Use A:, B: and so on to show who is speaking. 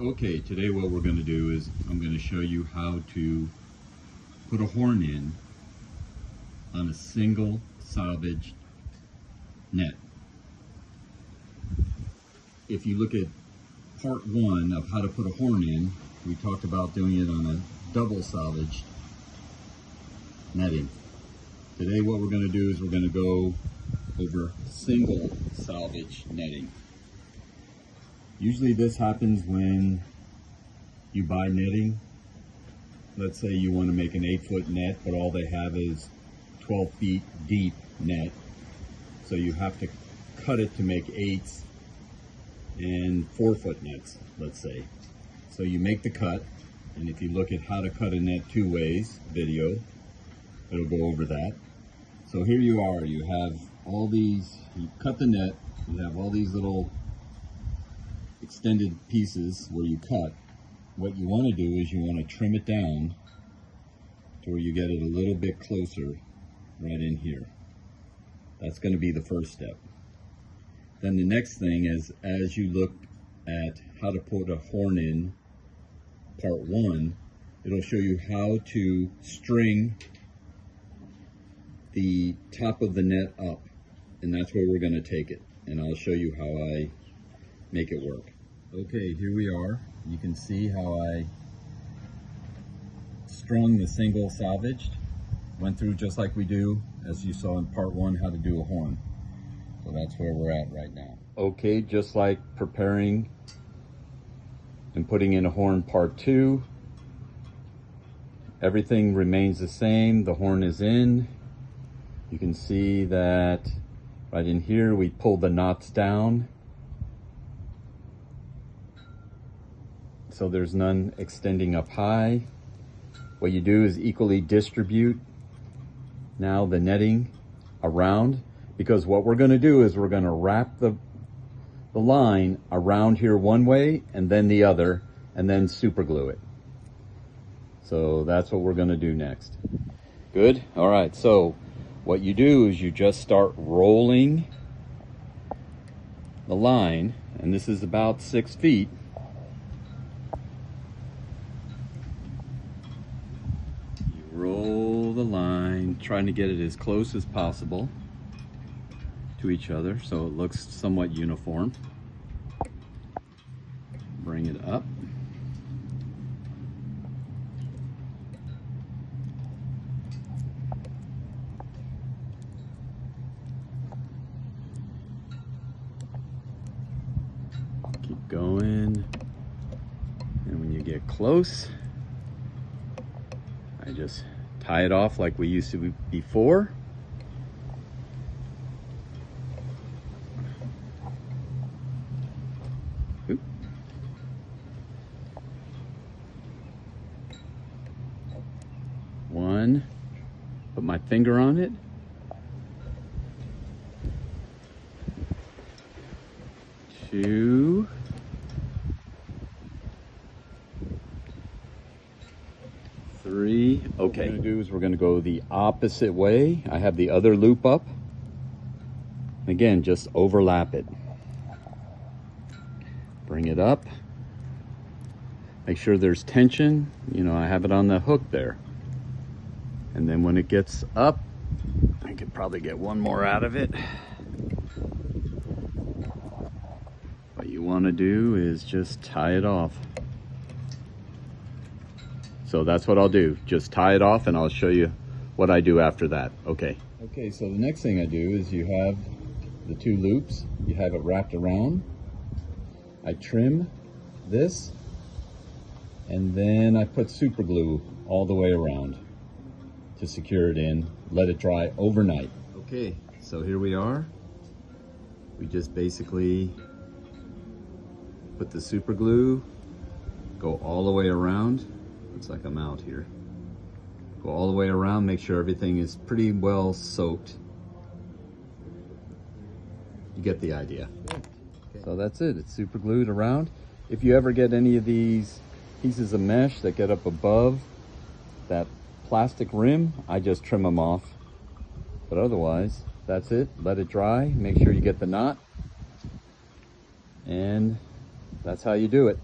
A: Okay, today what we're going to do is I'm going to show you how to put a horn in on a single salvaged net. If you look at part one of how to put a horn in, we talked about doing it on a double salvaged netting. Today what we're going to do is we're going to go over single salvage netting. Usually this happens when you buy netting. Let's say you want to make an 8-foot net, but all they have is 12 feet deep net. So you have to cut it to make 8s and 4-foot nets, let's say. So you make the cut, and if you look at how to cut a net 2 ways video, it'll go over that. So here you are, you have all these, you cut the net, you have all these little extended pieces where you cut. What you want to do is you want to trim it down to where you get it a little bit closer right in here. That's going to be the first step. Then the next thing is, as you look at how to put a horn in part one, it'll show you how to string the top of the net up, and that's where we're going to take it, and I'll show you how I make it work. Okay, here we are. You can see how I strung the single salvaged. Went through just like we do, as you saw in part one, how to do a horn. So that's where we're at right now. Okay, just like preparing and putting in a horn part two, everything remains the same. The horn is in. You can see that right in here we pulled the knots down, so there's none extending up high. What you do is equally distribute now the netting around, because what we're going to do is we're going to wrap the line around here one way and then the other, and then super glue it. So that's what we're going to do next. Good. All right, so what you do is you just start rolling the line, and this is about 6 feet. You roll the line, trying to get it as close as possible to each other so it looks somewhat uniform. Bring it up. Keep going, and when you get close, I just tie it off like we used to before. Oop. One, put my finger on it. 2, 3. Okay. What we're going to do is we're going to go the opposite way. I have the other loop up. Again, just overlap it. Bring it up. Make sure there's tension. You know, I have it on the hook there. And then when it gets up, I could probably get one more out of it. What you want to do is just tie it off. So that's what I'll do. Just tie it off, and I'll show you what I do after that. Okay. Okay, so the next thing I do is you have the 2 loops. You have it wrapped around. I trim this, and then I put super glue all the way around to secure it in. Let it dry overnight. Okay, so here we are. We just basically put the super glue, go all the way around. Looks like I'm out here. Go all the way around, make sure everything is pretty well soaked. You get the idea. Okay. So that's it, it's super glued around. If you ever get any of these pieces of mesh that get up above that plastic rim, I just trim them off. But otherwise, that's it. Let it dry, make sure you get the knot, and that's how you do it.